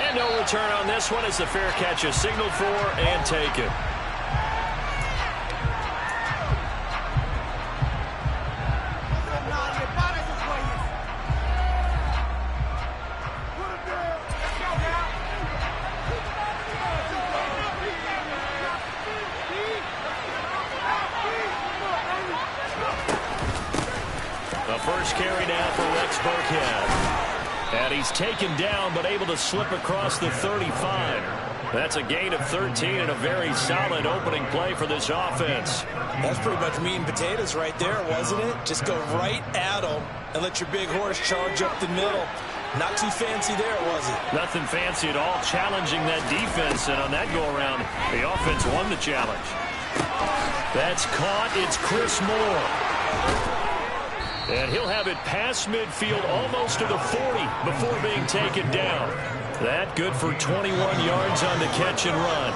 And no return on this one as the fair catch is signaled for and taken. The first carry now for Rex Burkhead. And he's taken down, but able to slip across the 35. That's a gain of 13 and a very solid opening play for this offense. That's pretty much meat and potatoes right there, wasn't it? Just go right at them and let your big horse charge up the middle. Not too fancy there, was it? Nothing fancy at all, challenging that defense. And on that go-around, the offense won the challenge. That's caught. It's Chris Moore. And he'll have it past midfield almost to the 40 before being taken down. That good for 21 yards on the catch and run.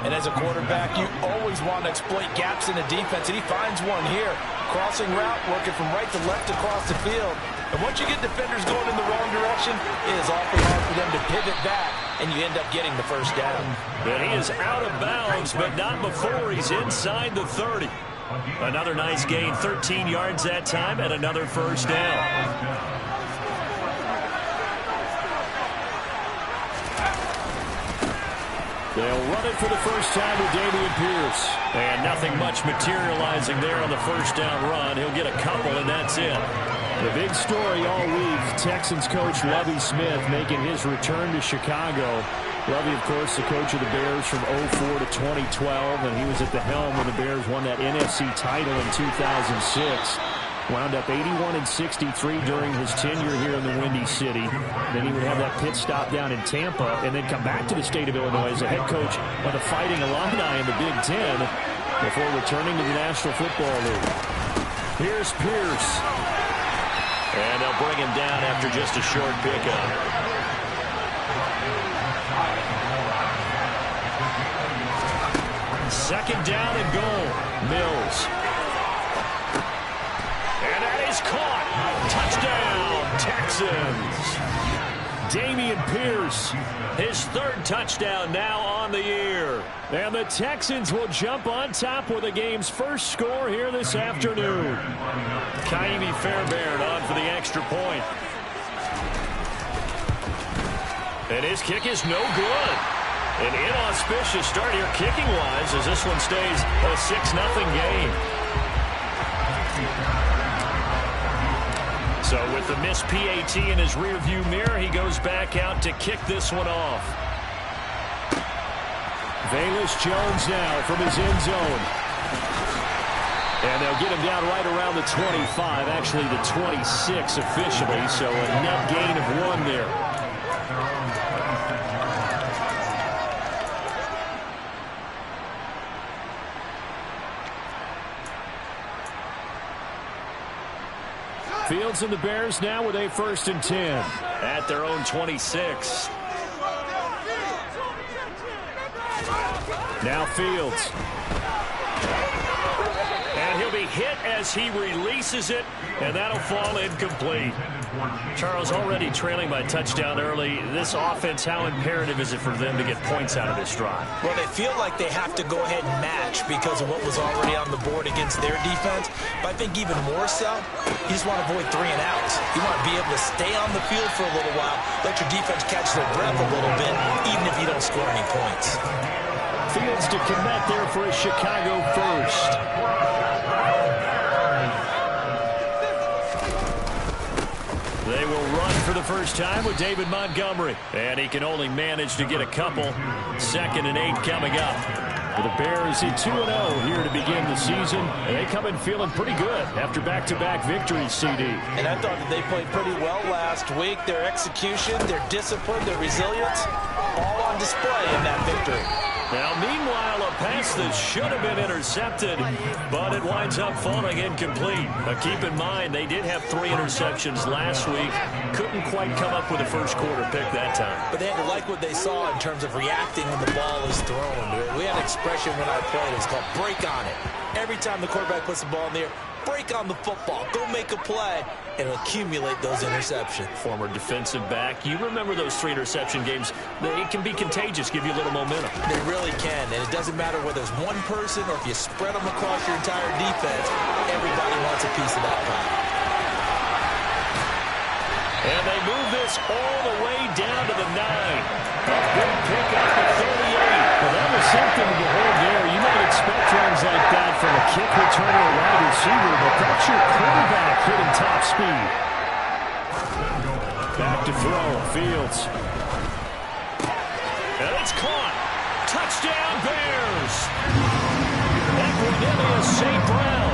And as a quarterback, you always want to exploit gaps in the defense, and he finds one here. Crossing route, working from right to left across the field. And once you get defenders going in the wrong direction, it is awfully hard for them to pivot back, and you end up getting the first down. And he is out of bounds, but not before he's inside the 30. Another nice gain, 13 yards that time, and another first down. They'll run it for the first time with Dameon Pierce. And nothing much materializing there on the first down run. He'll get a couple, and that's it. The big story all week, Texans coach Lovie Smith making his return to Chicago. Lovie, of course, the coach of the Bears from 2004 to 2012, and he was at the helm when the Bears won that NFC title in 2006. Wound up 81-63 during his tenure here in the Windy City. Then he would have that pit stop down in Tampa and then come back to the state of Illinois as a head coach of the Fighting Illini in the Big Ten before returning to the National Football League. Here's Pierce. And they'll bring him down after just a short pickup. Second down and goal. Mills. And that is caught. Touchdown, Texans. Dameon Pierce, his third touchdown now on the year. And the Texans will jump on top with the game's first score here this afternoon. Kaimi Fairbairn on for the extra point. And his kick is no good. An inauspicious start here kicking-wise as this one stays a 6-0 game. So with the missed PAT in his rearview mirror, he goes back out to kick this one off. Velus Jones now from his end zone. And they'll get him down right around the 25, actually the 26 officially, so a net gain of 1 there. Fields and the Bears now with a 1st and 10. At their own 26. Now Fields. And he'll be hit as he releases it, and that'll fall incomplete. Charles, already trailing by touchdown early. This offense, how imperative is it for them to get points out of this drive? Well, they feel like they have to go ahead and match because of what was already on the board against their defense. But I think even more so, you just want to avoid 3 and outs. You want to be able to stay on the field for a little while, let your defense catch their breath a little bit, even if you don't score any points. Fields to commit there for a Chicago first. They will run for the first time with David Montgomery. And he can only manage to get a couple. 2nd and 8 coming up. For the Bears at 2-0 here to begin the season. And they come in feeling pretty good after back-to-back victories, CD. And I thought that they played pretty well last week. Their execution, their discipline, their resilience, all on display in that victory. Now, meanwhile, a pass that should have been intercepted, but it winds up falling incomplete. But keep in mind, they did have 3 interceptions last week. Couldn't quite come up with a first quarter pick that time. But they had to like what they saw in terms of reacting when the ball is thrown. We had an expression when I played. It's called break on it. Every time the quarterback puts the ball in the air, break on the football, go make a play, and accumulate those interceptions. Former defensive back. You remember those 3 interception games. They can be contagious, give you a little momentum. They really can, and it doesn't matter whether it's one person or if you spread them across your entire defense, everybody wants a piece of that pie. And they move this all the way down to the 9. A big pick up at 38. Well, that was something to behold there. You might expect runs like that from a kick returner or wide receiver, but that's your quarterback hitting top speed. Back to throw, Fields. And it's caught. Touchdown, Bears. Equanimeous St. Brown.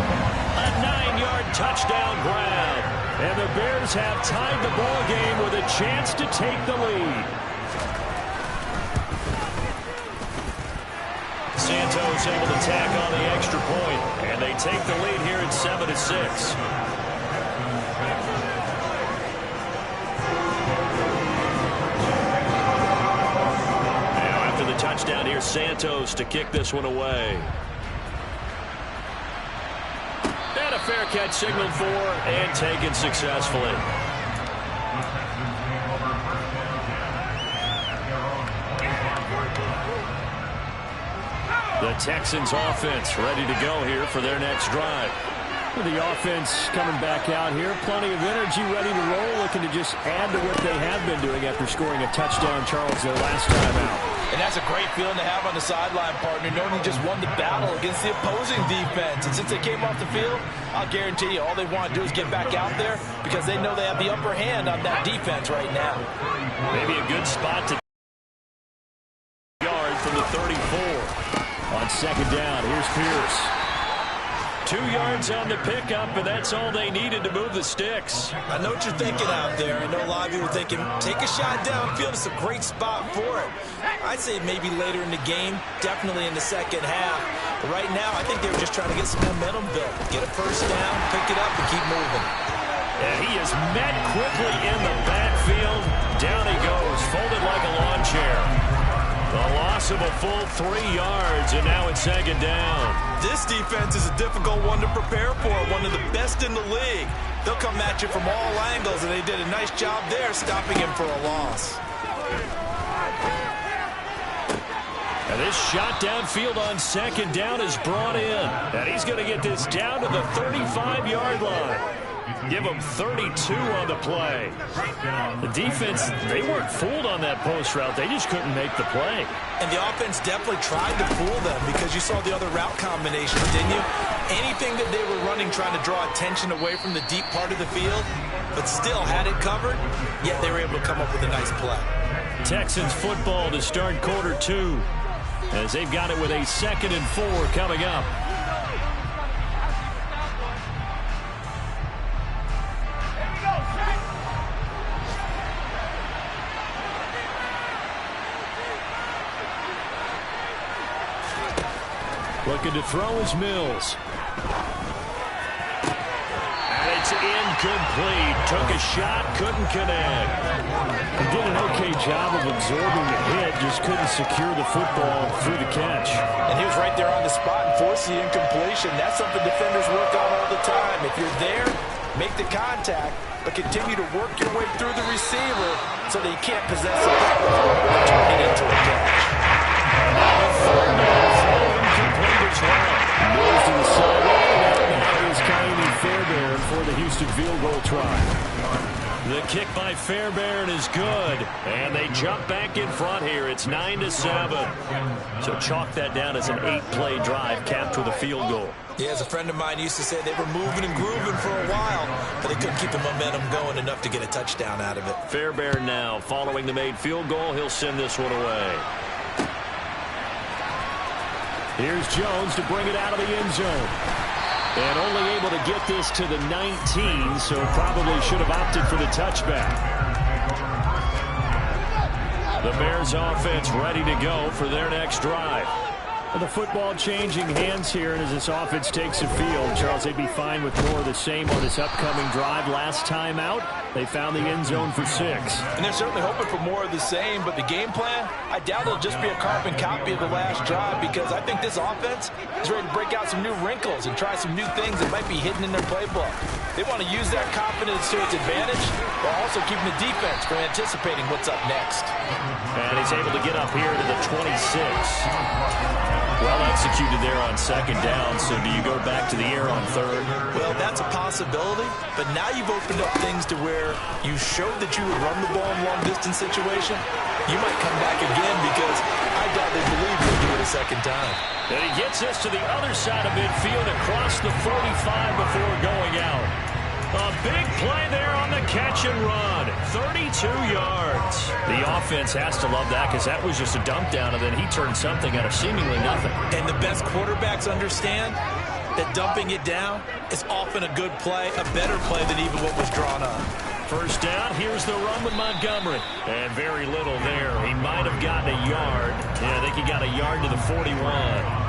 A 9-yard touchdown grab. And the Bears have tied the ball game with a chance to take the lead. Santos able to tack on the extra point, and they take the lead here at 7-6. Now after the touchdown, here's Santos to kick this one away. And a fair catch signaled for and taken successfully. The Texans offense ready to go here for their next drive. The offense coming back out here. Plenty of energy, ready to roll, looking to just add to what they have been doing after scoring a touchdown, Charles, their last time out. And that's a great feeling to have on the sideline, partner, knowing you just won the battle against the opposing defense. And since they came off the field, I'll guarantee you all they want to do is get back out there because they know they have the upper hand on that defense right now. Maybe a good spot to yard from the 34. On second down, here's Pierce. 2 yards on the pickup, and that's all they needed to move the sticks. I know what you're thinking out there. I know a lot of you are thinking, take a shot downfield. It's a great spot for it. I'd say maybe later in the game, definitely in the second half. But right now, I think they were just trying to get some momentum built. Get a first down, pick it up, and keep moving. And he is met quickly in the backfield. Down he goes, folded like a lawn chair. The loss of a full 3 yards, and now it's second down. This defense is a difficult one to prepare for, one of the best in the league. They'll come at you from all angles, and they did a nice job there stopping him for a loss. And this shot downfield on second down is brought in. And he's going to get this down to the 35-yard line. Give them 32 on the play. The defense, they weren't fooled on that post route. They just couldn't make the play. And the offense definitely tried to fool them because you saw the other route combinations, didn't you? Anything that they were running trying to draw attention away from the deep part of the field, but still had it covered, yet they were able to come up with a nice play. Texans football to start quarter 2 as they've got it with a 2nd and 4 coming up. Looking to throw is Mills. And it's incomplete. Took a shot, couldn't connect. He did an okay job of absorbing the hit, just couldn't secure the football through the catch. And he was right there on the spot and forced the incompletion. That's something defenders work on all the time. If you're there, make the contact, but continue to work your way through the receiver so that you can't possess the ball or turn it into a catch. Mills to the sideline. That is Kaimi Fairbairn for the Houston field goal try. The kick by Fairbairn is good, and they jump back in front here. It's 9-7. So chalk that down as an 8-play drive capped with a field goal. Yeah, as a friend of mine used to say, they were moving and grooving for a while, but they couldn't keep the momentum going enough to get a touchdown out of it. Fairbairn now, following the made field goal, he'll send this one away. Here's Jones to bring it out of the end zone. And only able to get this to the 19, so probably should have opted for the touchback. The Bears offense ready to go for their next drive. The football changing hands here, and as this offense takes the field, Charles, they'd be fine with more of the same on this upcoming drive. Last time out, they found the end zone for 6. And they're certainly hoping for more of the same, but the game plan, I doubt it'll just be a carbon copy of the last drive, because I think this offense is ready to break out some new wrinkles and try some new things that might be hidden in their playbook. They want to use that confidence to its advantage, while also keeping the defense from anticipating what's up next. And he's able to get up here to the 26. Well executed there on 2nd down, so do you go back to the air on 3rd? Well, that's a possibility, but now you've opened up things to where you showed that you would run the ball in long-distance situation. You might come back again, because I doubt they believe you'll do it a second time. And he gets us to the other side of midfield, across the 45 before going out. A big play there on the catch and run. 32 yards. The offense has to love that, because that was just a dump down, and then he turned something out of seemingly nothing. And the best quarterbacks understand that dumping it down is often a good play, a better play than even what was drawn up. First down, here's the run with Montgomery. And very little there. He might have gotten a yard. Yeah, I think he got a yard to the 41.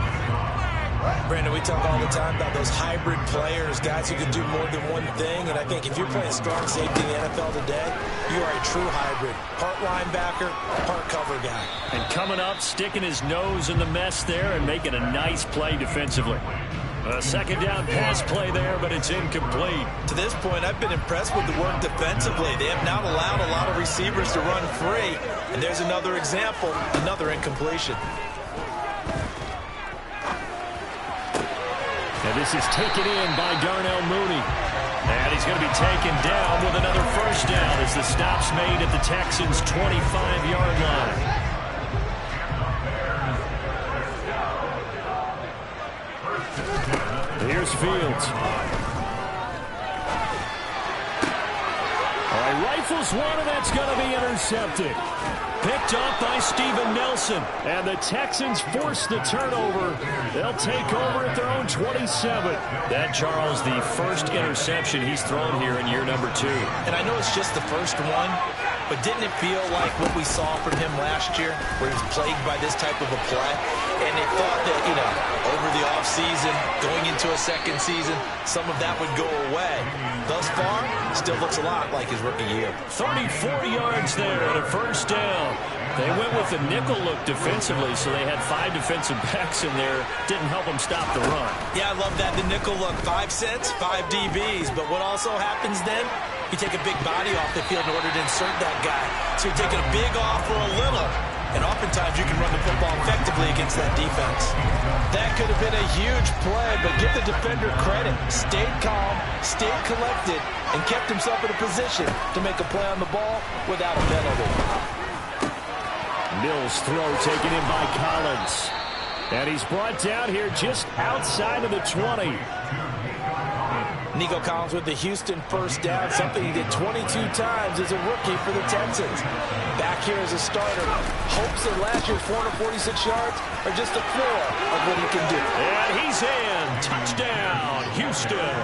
Brandon, we talk all the time about those hybrid players, guys who can do more than one thing, and I think if you're playing strong safety in the NFL today, you are a true hybrid. Part linebacker, part cover guy. And coming up, sticking his nose in the mess there and making a nice play defensively. A 2nd down pass play there, but it's incomplete. To this point, I've been impressed with the work defensively. They have not allowed a lot of receivers to run free, and there's another example, another incompletion. And this is taken in by Darnell Mooney. And he's going to be taken down with another first down as the stop's made at the Texans' 25-yard line. Here's Fields. All right, rifles one, and that's going to be intercepted. Picked off by Steven Nelson. And the Texans force the turnover. They'll take over at their own 27. That, Charles, the first interception he's thrown here in year number 2. And I know it's just the first one, but didn't it feel like what we saw from him last year, where he was plagued by this type of a play? And they thought that, over the offseason, going into a second season, some of that would go away. Thus far, still looks a lot like his rookie year. 34 yards there and a first down. They went with the nickel look defensively, so they had 5 defensive backs in there. Didn't help them stop the run. Yeah, I love that. The nickel look, 5 cents, 5 DBs. But what also happens then, you take a big body off the field in order to insert that guy. So you're taking a big off for a little. And oftentimes you can run the football effectively against that defense. That could have been a huge play, but give the defender credit. Stayed calm, stayed collected, and kept himself in a position to make a play on the ball without a penalty. Mills' throw taken in by Collins. And he's brought down here just outside of the 20. Nico Collins with the Houston first down, something he did 22 times as a rookie for the Texans. Back here as a starter, hopes that last year's 446 yards are just a floor of what he can do. And he's in. Touchdown, Houston.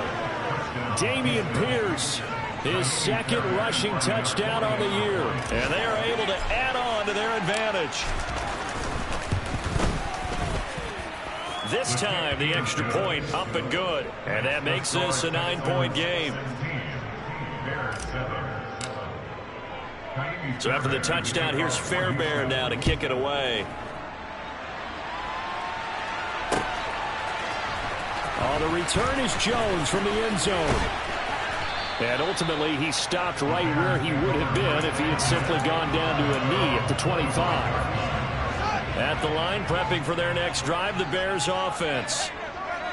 Dameon Pierce, his 2nd rushing touchdown on the year. And they are able to add on to their advantage. This time, the extra point up and good. And that makes this a 9-point game. So after the touchdown, here's Fairbairn now to kick it away. Oh, the return is Jones from the end zone. And ultimately, he stopped right where he would have been if he had simply gone down to a knee at the 25. At the line, prepping for their next drive, the Bears offense.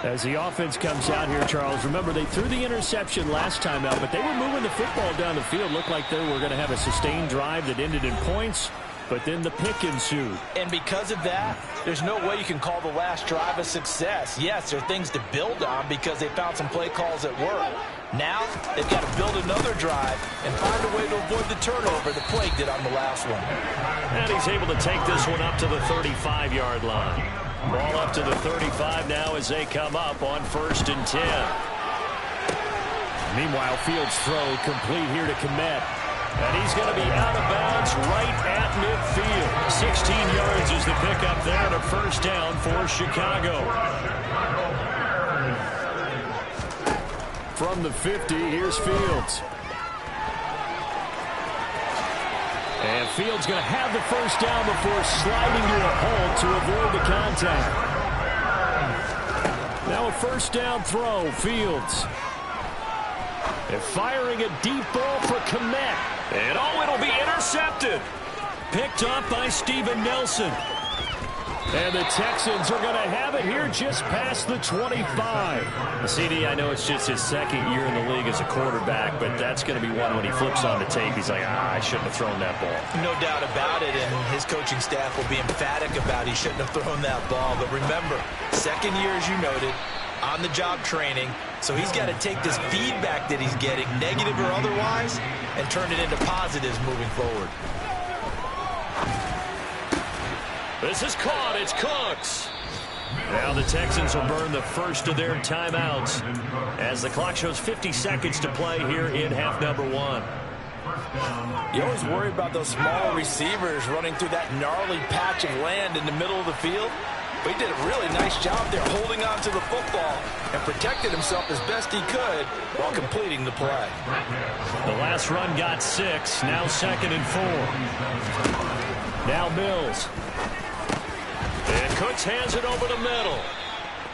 As the offense comes out here, Charles, remember they threw the interception last time out, but they were moving the football down the field. Looked like they were going to have a sustained drive that ended in points, but then the pick ensued. And because of that, there's no way you can call the last drive a success. Yes, there are things to build on because they found some play calls that work. Now, they've got to build another drive and find a way to avoid the turnover the Plague did on the last one. And he's able to take this one up to the 35-yard line. Ball up to the 35 now as they come up on 1st and 10. Meanwhile, Fields' throw complete here to Kmet. And he's going to be out of bounds right at midfield. 16 yards yards is the pickup there and a first down for Chicago. From the 50, here's Fields. And Fields going to have the first down before sliding to a hold to avoid the contact. Now a first down throw, Fields. And firing a deep ball for Kmet. And it'll be intercepted. Picked up by Steven Nelson. And the Texans are going to have it here just past the 25. CD, I know it's just his second year in the league as a quarterback, but that's going to be one when he flips on the tape. He's like, I shouldn't have thrown that ball. No doubt about it, and his coaching staff will be emphatic about he shouldn't have thrown that ball. But remember, second year, as you noted, on-the-job training, so he's got to take this feedback that he's getting, negative or otherwise, and turn it into positives moving forward. This is caught. It's Cooks. Now the Texans will burn the first of their timeouts as the clock shows 50 seconds to play here in half number 1. You always worry about those small receivers running through that gnarly patch of land in the middle of the field. But he did a really nice job there holding on to the football and protected himself as best he could while completing the play. The last run got 6. Now 2nd and 4. Now Mills. And Cooks hands it over the middle.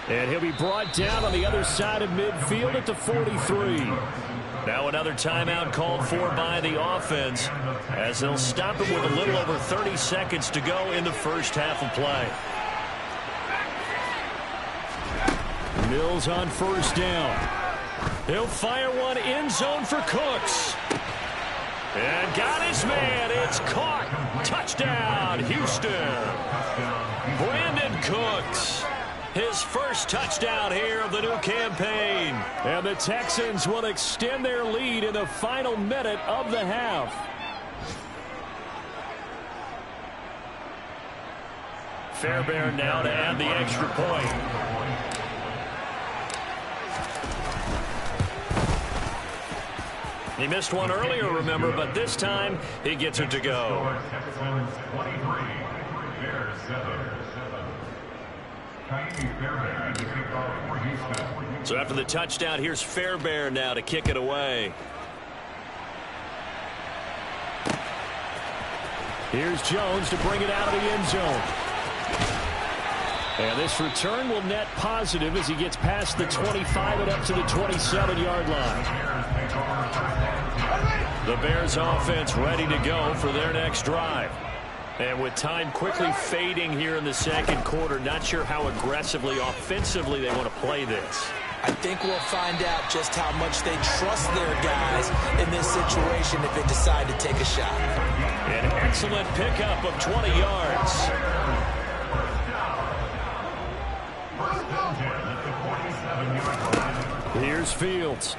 And he'll be brought down on the other side of midfield at the 43. Now another timeout called for by the offense as they'll stop him with a little over 30 seconds to go in the first half of play. Mills on first down. He'll fire one end zone for Cooks. And got his man. It's caught. Touchdown, Houston. Brandon Cooks. His first touchdown here of the new campaign. And the Texans will extend their lead in the final minute of the half. Fairbairn now to add the extra point. He missed one earlier, remember, but this time he gets it to go. So after the touchdown, here's Fairbairn now to kick it away. Here's Jones to bring it out of the end zone. And this return will net positive as he gets past the 25 and up to the 27-yard line. The Bears offense ready to go for their next drive. And with time quickly fading here in the second quarter, not sure how aggressively, offensively they want to play this. I think we'll find out just how much they trust their guys in this situation if they decide to take a shot. An excellent pickup of 20 yards. Here's Fields.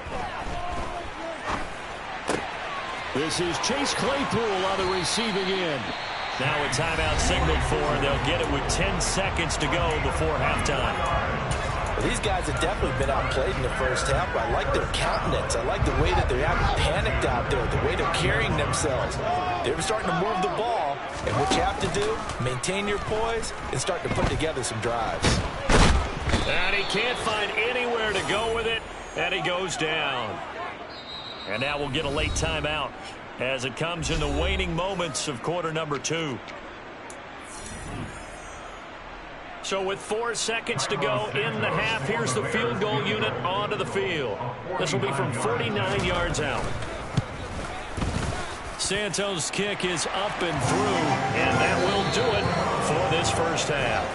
This is Chase Claypool on the receiving end. Now a timeout signaled for, and they'll get it with 10 seconds to go before halftime. Well, these guys have definitely been outplayed in the first half, but I like their countenance. I like the way that they're acting panicked out there, the way they're carrying themselves. They're starting to move the ball, and what you have to do, maintain your poise and start to put together some drives. And he can't find anywhere to go with it, and he goes down. And now we'll get a late timeout as it comes in the waning moments of quarter number 2. So with 4 seconds to go in the half, here's the field goal unit onto the field. This will be from 49 yards out. Santos' kick is up and through, and that will do it for this first half.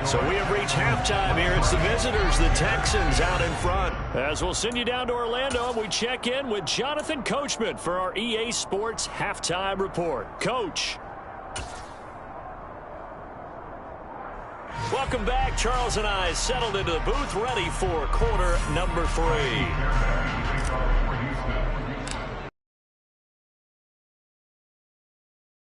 So we have reached halftime here. It's the visitors, the Texans, out in front. As we'll send you down to Orlando, we check in with Jonathan Coachman for our EA Sports Halftime Report. Coach. Welcome back. Charles and I settled into the booth, ready for quarter number 3.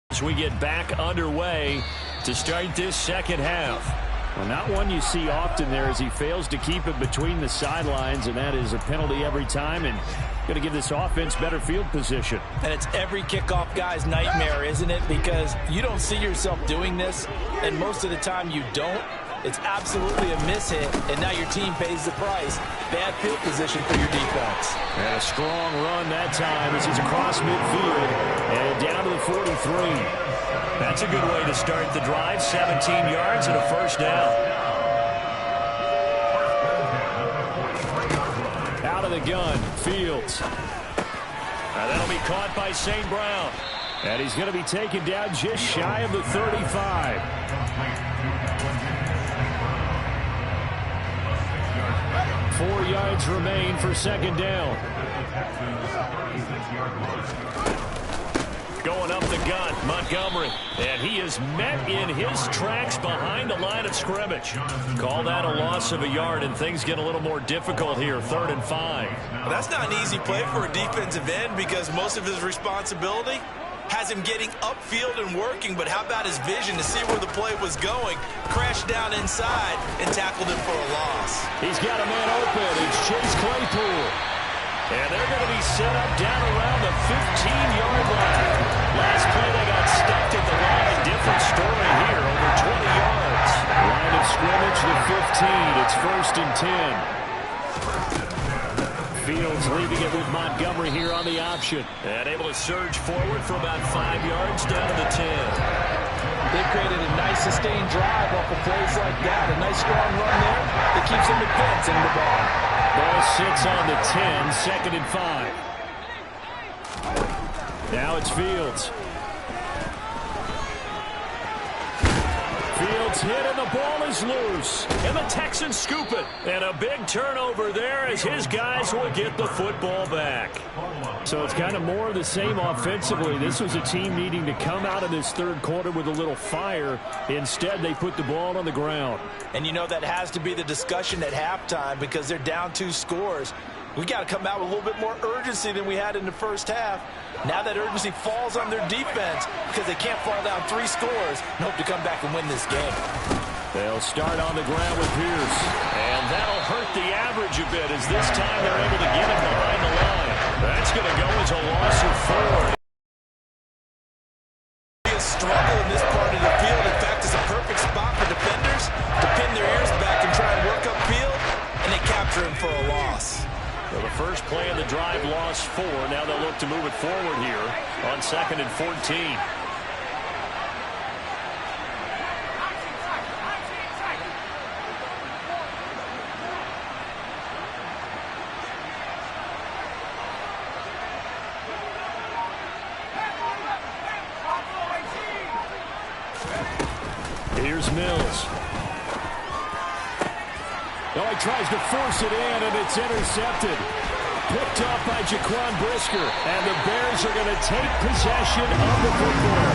As we get back underway to start this second half. Well, not one you see often there as he fails to keep it between the sidelines, and that is a penalty every time, and going to give this offense better field position. And it's every kickoff guy's nightmare, isn't it? Because you don't see yourself doing this, and most of the time you don't. It's absolutely a mishit, and now your team pays the price. Bad field position for your defense. And a strong run that time as he's across midfield and down to the 43. That's a good way to start the drive. 17 yards and a first down. Out of the gun, Fields. That'll be caught by St. Brown. And he's going to be taken down just shy of the 35. Four yards remain for second down. Going up the gut, Montgomery. And he is met in his tracks behind the line of scrimmage. Call that a loss of a yard, and things get a little more difficult here. 3rd and 5. Well, that's not an easy play for a defensive end because most of his responsibility has him getting upfield and working, but how about his vision to see where the play was going, crashed down inside, and tackled him for a loss. He's got a man open. It's Chase Claypool. And they're going to be set up down around the 15-yard line. Last play they got stuck at the line. Different story here, over 20 yards. Line of scrimmage, the 15. It's 1st and 10. Fields leaving it with Montgomery here on the option. And able to surge forward for about 5 yards down to the 10. They created a nice sustained drive off of plays like that. A nice strong run there that keeps them advancing the ball. Ball sits on the 10, 2nd and 5. Now it's Fields. Fields hit and the ball is loose. And the Texans scoop it. And a big turnover there as his guys will get the football back. So it's kind of more of the same offensively. This was a team needing to come out of this third quarter with a little fire. Instead, they put the ball on the ground. And you know that has to be the discussion at halftime because they're down 2 scores. We got to come out with a little bit more urgency than we had in the first half. Now that urgency falls on their defense because they can't fall down 3 scores and hope to come back and win this game. They'll start on the ground with Pierce. And that'll hurt the average a bit as this time they're able to get him behind the line. That's going to go as a loss of 4. A struggle in this part of the field. In fact, it's a perfect spot for defenders to pin their ears back and try and work upfield, and they capture him for a loss. Well, the first play of the drive lost 4. Now they'll look to move it forward here on 2nd and 14. Here's Mills. Oh, he tries to force it in, and it's intercepted. Picked off by Jaquan Brisker, and the Bears are going to take possession of the football.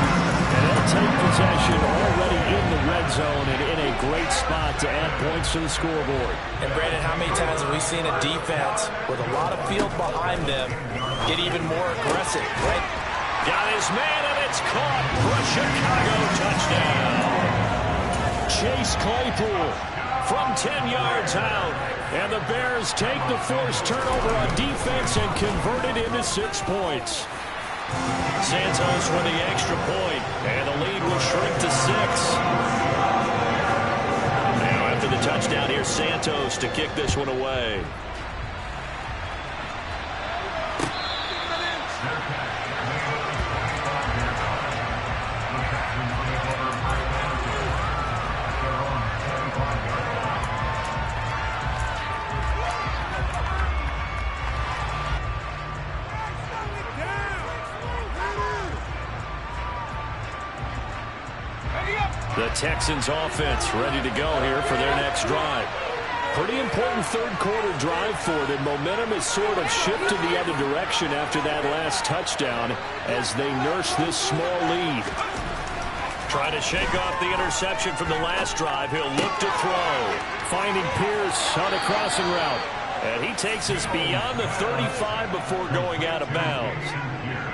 And they'll take possession already in the red zone and in a great spot to add points to the scoreboard. And, Brandon, how many times have we seen a defense with a lot of field behind them get even more aggressive, right? Got his man, and it's caught for a Chicago touchdown. Chase Claypool from 10 yards out. And the Bears take the forced turnover on defense and convert it into 6 points. Santos with the extra point, and the lead will shrink to 6. Now after the touchdown, here's Santos to kick this one away. The Texans offense ready to go here for their next drive. Pretty important third quarter drive for it, and momentum has sort of shifted the other direction after that last touchdown as they nurse this small lead. Trying to shake off the interception from the last drive. He'll look to throw. Finding Pierce on a crossing route. And he takes us beyond the 35 before going out of bounds.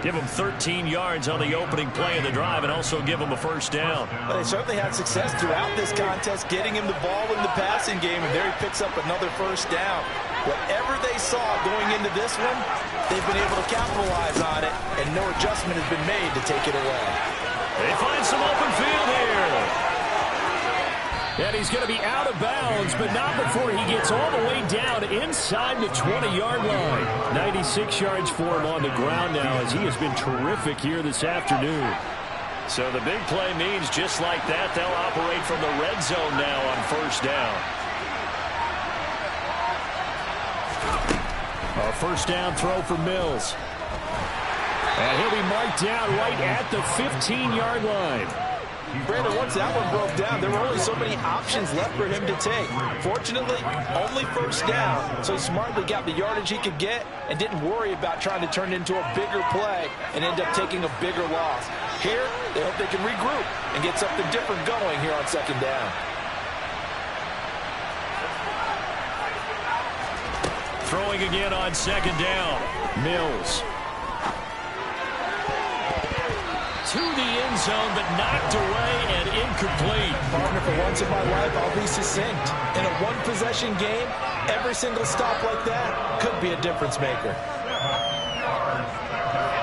Give him 13 yards on the opening play of the drive and also give him a first down. Well, they certainly had success throughout this contest, getting him the ball in the passing game, and there he picks up another first down. Whatever they saw going into this one, they've been able to capitalize on it, and no adjustment has been made to take it away. They find some open field here. And he's going to be out of bounds, but not before he gets all the way down inside the 20-yard line. 96 yards for him on the ground now, as he has been terrific here this afternoon. So the big play means just like that, they'll operate from the red zone now on first down. A first down throw for Mills. And he'll be marked down right at the 15-yard line. Brandon, once that one broke down, there were only so many options left for him to take. Fortunately, only first down, so he smartly got the yardage he could get and didn't worry about trying to turn it into a bigger play and end up taking a bigger loss. Here, they hope they can regroup and get something different going here on second down. Throwing again on second down. Mills. To the end zone, but knocked away and incomplete. Partner, for once in my life, I'll be succinct. In a one-possession game, every single stop like that could be a difference maker.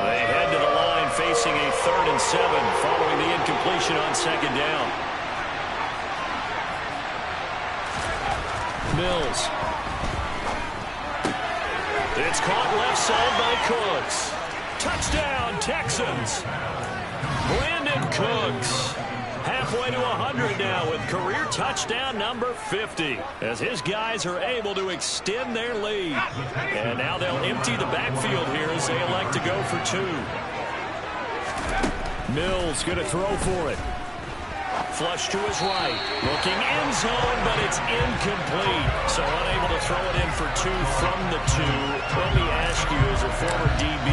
They head to the line facing a 3rd and 7 following the incompletion on second down. Mills. It's caught left side by Cooks. Touchdown, Texans. Brandon Cooks, halfway to 100 now with career touchdown number 50, as his guys are able to extend their lead. And now they'll empty the backfield here as they elect to go for 2. Mills going to throw for it. Flush to his right, looking end zone, but it's incomplete. So unable to throw it in for 2 from the 2. Let me ask you, as a former DB,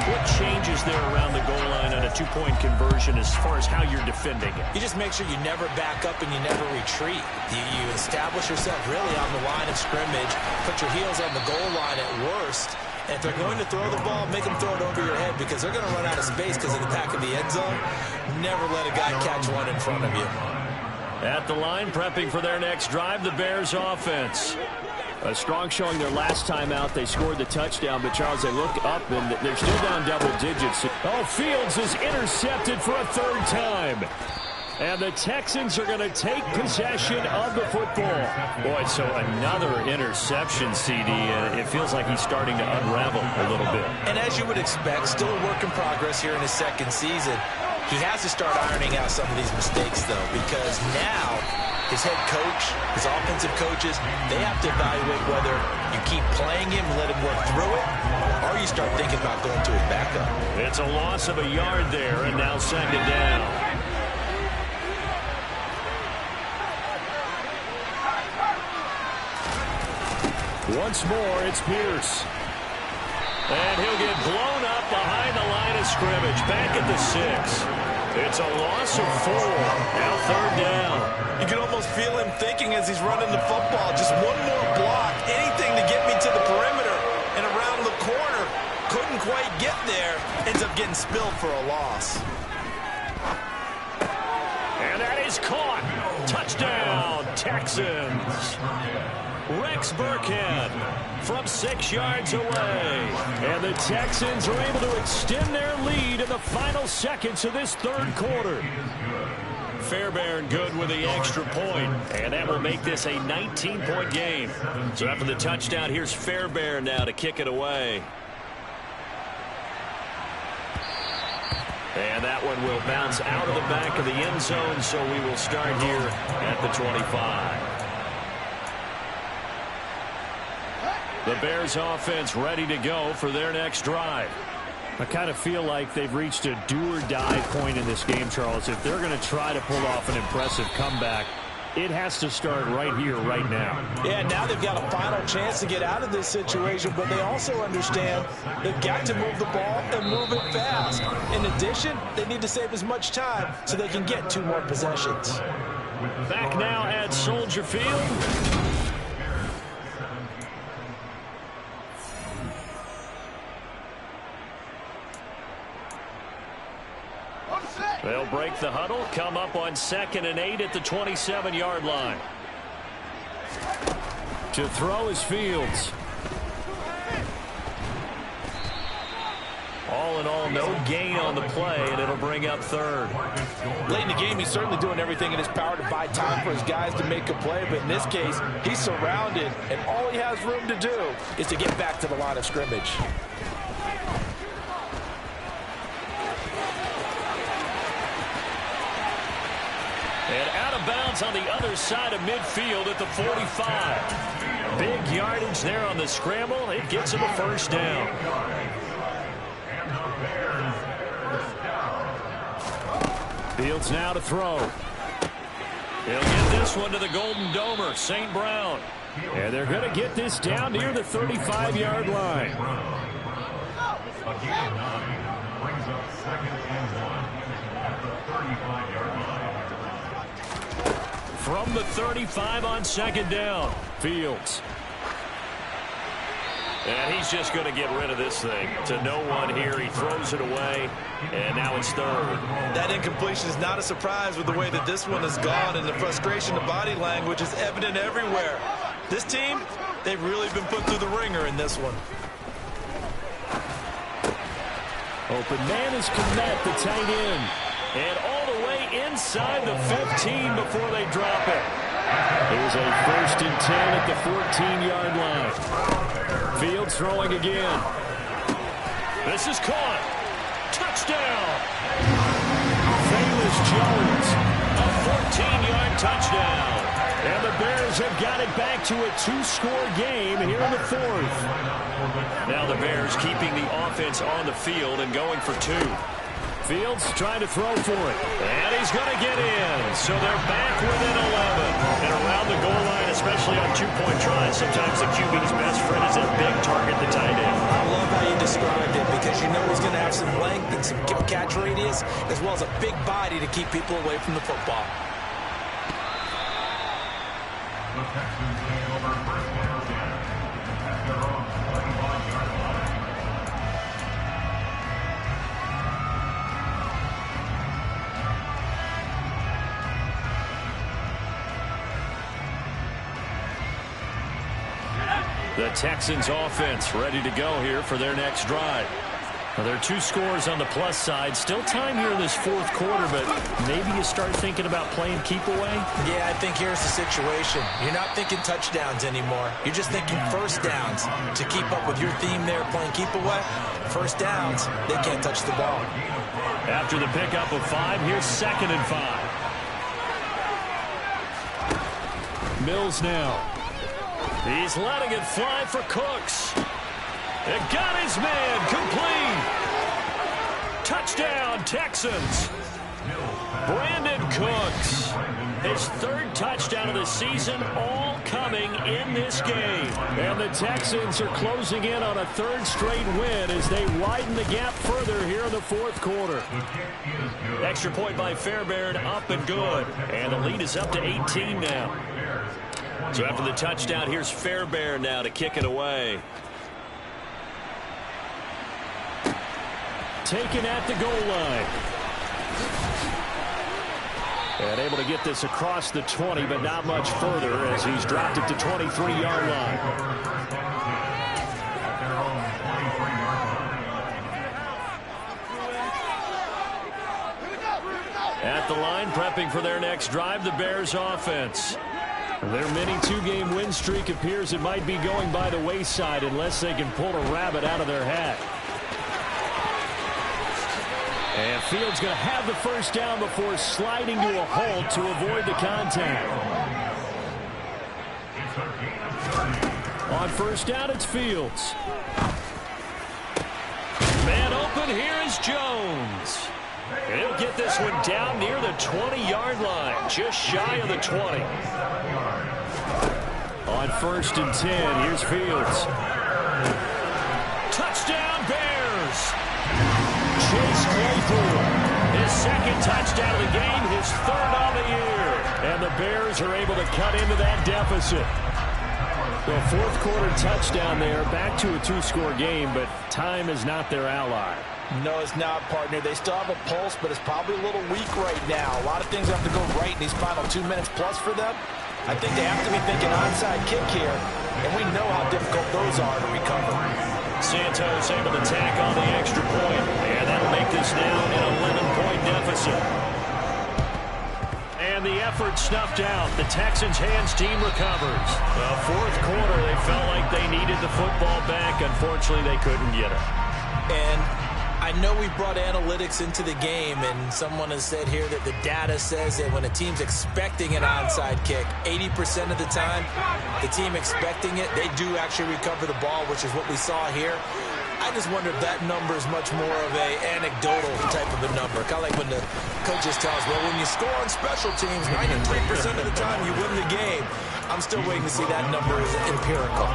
what changes there around the goal line on a 2-point conversion as far as how you're defending it? You just make sure you never back up and you never retreat. You establish yourself really on the line of scrimmage, put your heels on the goal line at worst. And if they're going to throw the ball, make them throw it over your head, because they're going to run out of space because of the back of the end zone. Never let a guy catch one in front of you. At the line, prepping for their next drive, the Bears offense. A strong showing their last time out. They scored the touchdown, but Charles, they look up and they're still down double digits. Oh, Fields is intercepted for a 3rd time. And the Texans are going to take possession of the football. Boy, so another interception, CD, and it feels like he's starting to unravel a little bit. And as you would expect, still a work in progress here in his 2nd season. He has to start ironing out some of these mistakes, though, because now his head coach, his offensive coaches, they have to evaluate whether you keep playing him and let him work through it, or you start thinking about going to his backup. It's a loss of a yard there, and now 2nd down. Once more, it's Pierce. And he'll get blown up behind the line of scrimmage. Back at the 6. It's a loss of 4. Now 3rd down. You can almost feel him thinking as he's running the football. Just one more block. Anything to get me to the perimeter and around the corner. Couldn't quite get there. Ends up getting spilled for a loss. And that is caught. Touchdown, Texans. Rex Burkhead from 6 yards away. And the Texans are able to extend their lead in the final seconds of this 3rd quarter. Fairbairn good with the extra point, and that will make this a 19-point game. So after the touchdown, here's Fairbairn now to kick it away. And that one will bounce out of the back of the end zone, so we will start here at the 25. The Bears offense ready to go for their next drive. I kind of feel like they've reached a do-or-die point in this game, Charles. If they're going to try to pull off an impressive comeback, it has to start right here, right now. Yeah, now they've got a final chance to get out of this situation, but they also understand they've got to move the ball and move it fast. In addition, they need to save as much time so they can get 2 more possessions. Back now at Soldier Field. break the huddle, come up on 2nd and 8 at the 27-yard line. To throw is Fields. All in all, no gain on the play, and it'll bring up 3rd. Late in the game, he's certainly doing everything in his power to buy time for his guys to make a play, but in this case, he's surrounded, and all he has room to do is to get back to the line of scrimmage. And out of bounds on the other side of midfield at the 45. Big yardage there on the scramble. It gets him a 1st down. Fields now to throw. He'll get this one to the Golden Domer, St. Brown. And they're going to get this down near the 35-yard line. Brings up 2nd and 1 at the 35-yard line. From the 35 on 2nd down. Fields. And he's just going to get rid of this thing. To no one here. He throws it away. And now it's 3rd. That incompletion is not a surprise with the way that this one has gone, and the frustration, the body language is evident everywhere. This team, they've really been put through the ringer in this one. Open man is Komet, the tight end. And all the way inside the 15 before they drop it. Here's a 1st and 10 at the 14-yard line. Fields throwing again. This is caught. Touchdown. Famous Jones. A 14-yard touchdown. And the Bears have got it back to a 2-score game here in the 4th. Now the Bears keeping the offense on the field and going for 2. Fields trying to throw for it. And he's going to get in. So they're back within 11. And around the goal line, especially on 2-point tries, sometimes the QB's best friend is that big target, the tight end. I love how you described it, because you know he's going to have some length and some catch radius, as well as a big body to keep people away from the football. The Texans take over 1st and 10 at their own 25-yard line. The Texans offense ready to go here for their next drive. Now, there are 2 scores on the plus side. Still time here in this 4th quarter, but maybe you start thinking about playing keep away? Yeah, I think here's the situation. You're not thinking touchdowns anymore. You're just thinking 1st downs. To keep up with your theme there, playing keep away, 1st downs, they can't touch the ball. After the pickup of 5, here's 2nd and 5. Mills now. He's letting it fly for Cooks. It got his man complete. Touchdown, Texans. Brandon Cooks. His 3rd touchdown of the season, all coming in this game. And the Texans are closing in on a 3rd straight win as they widen the gap further here in the 4th quarter. Extra point by Fairbairn, up and good. And the lead is up to 18 now. So after the touchdown, here's Fairbairn now to kick it away. Taken at the goal line. And able to get this across the 20, but not much further as he's dropped it to 23-yard line. At the line, prepping for their next drive, the Bears offense. Their mini 2-game win streak appears it might be going by the wayside unless they can pull a rabbit out of their hat. And Fields going to have the 1st down before sliding to a halt to avoid the contact. On 1st down, it's Fields. Man open, here is Jones. He'll get this one down near the 20-yard line, just shy of the 20. On 1st and 10, here's Fields. Touchdown, Bears! Chase Claypool, his 2nd touchdown of the game, his 3rd on the year. And the Bears are able to cut into that deficit. The 4th quarter touchdown there, back to a 2-score game, but time is not their ally. No, it's not, partner. They still have a pulse, but it's probably a little weak right now. A lot of things have to go right in these final 2 minutes plus for them. I think they have to be thinking onside kick here, and we know how difficult those are to recover. Santos able to tack on the extra point, and that'll make this now an 11-point deficit. And the effort snuffed out. The Texans' hands team recovers. Fourth quarter, they felt like they needed the football back. Unfortunately, they couldn't get it. And I know we brought analytics into the game, and someone has said here that the data says that when a team's expecting an onside kick, 80% of the time, the team expecting it, they do actually recover the ball, which is what we saw here. I just wonder if that number is much more of a anecdotal type of a number. Kind of like when the coaches tell us, well, when you score on special teams, 93% of the time you win the game. I'm still waiting to see that number is empirical.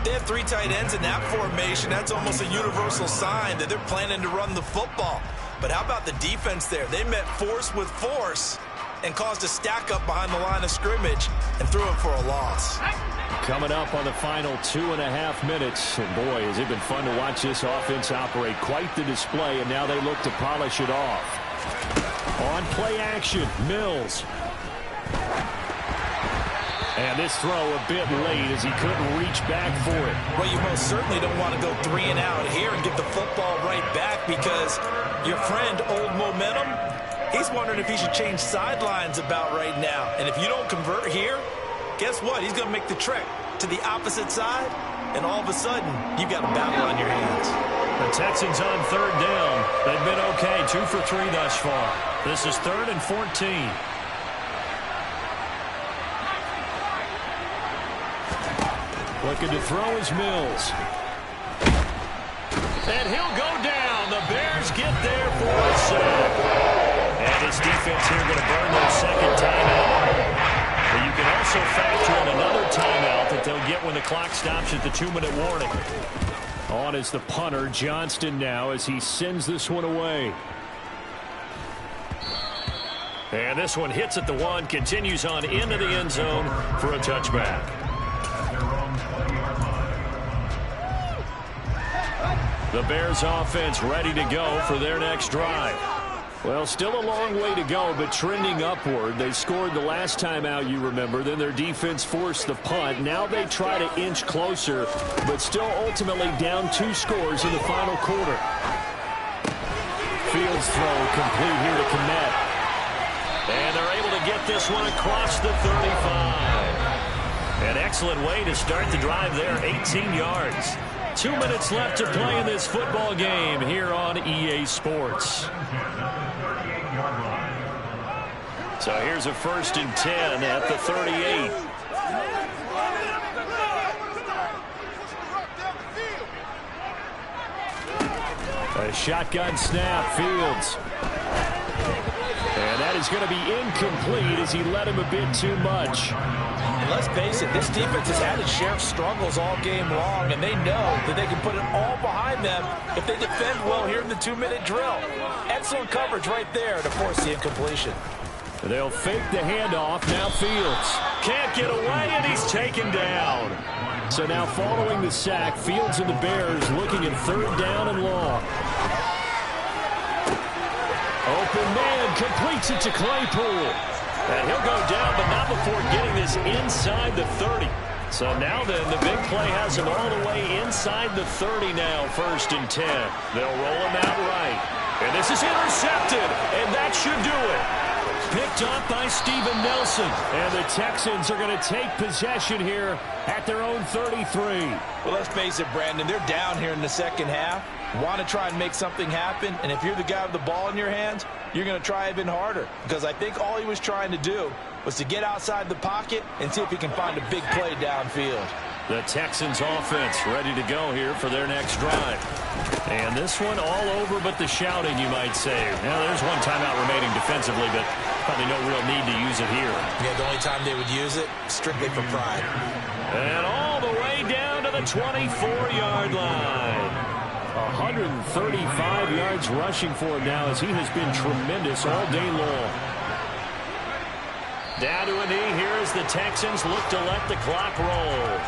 They have 3 tight ends in that formation. That's almost a universal sign that they're planning to run the football. But how about the defense there? They met force with force and caused a stack up behind the line of scrimmage and threw it for a loss. Coming up on the final 2.5 minutes. And boy, has it been fun to watch this offense operate. Quite the display, and now they look to polish it off. On play action, Mills. And this throw a bit late as he couldn't reach back for it. Well, you most certainly don't want to go 3 and out here and get the football right back, because your friend, Old Momentum, he's wondering if he should change sidelines about right now. And if you don't convert here, guess what? He's going to make the trek to the opposite side, and all of a sudden, you've got a battle on your hands. The Texans on third down. They've been okay, 2 for 3 thus far. This is 3rd and 14. Looking to throw is Mills. And he'll go down. The Bears get there for a sack. And this defense here going to burn their second timeout. But you can also factor in another timeout that they'll get when the clock stops at the 2-minute warning. On is the punter, Johnston, now as he sends this one away. And this one hits at the 1, continues on into the end zone for a touchback. The Bears offense ready to go for their next drive. Well, still a long way to go, but trending upward. They scored the last time out, you remember. Then their defense forced the punt. Now they try to inch closer, but still ultimately down 2 scores in the final quarter. Fields throw complete here to Kmet. And they're able to get this one across the 35. An excellent way to start the drive there, 18 yards. 2 minutes left to play in this football game here on EA Sports. So here's a 1st and 10 at the 38. A shotgun snap, Fields. And that is going to be incomplete as he led him a bit too much. And let's face it, this defense has had its share of struggles all game long, and they know that they can put it all behind them if they defend well here in the 2-minute drill. Excellent coverage right there to force the incompletion. They'll fake the handoff. Now Fields can't get away, and he's taken down. So now following the sack, Fields and the Bears looking at 3rd down and long. Open man completes it to Claypool. And he'll go down, but not before getting this inside the 30. So now then, the big play has him all the way inside the 30 now, 1st and 10. They'll roll him out right. And this is intercepted, and that should do it. Picked up by Steven Nelson. And the Texans are going to take possession here at their own 33. Well, let's face it, Brandon, they're down here in the second half. Want to try and make something happen, and if you're the guy with the ball in your hands, you're going to try even harder, because I think all he was trying to do was to get outside the pocket and see if he can find a big play downfield. The Texans offense ready to go here for their next drive. And this one all over but the shouting, you might say. Now, there's one timeout remaining defensively, but probably no real need to use it here. Yeah, the only time they would use it, strictly for pride. And all the way down to the 24-yard line. 135 yards rushing for him now as he has been tremendous all day long. Down to a knee here as the Texans look to let the clock roll.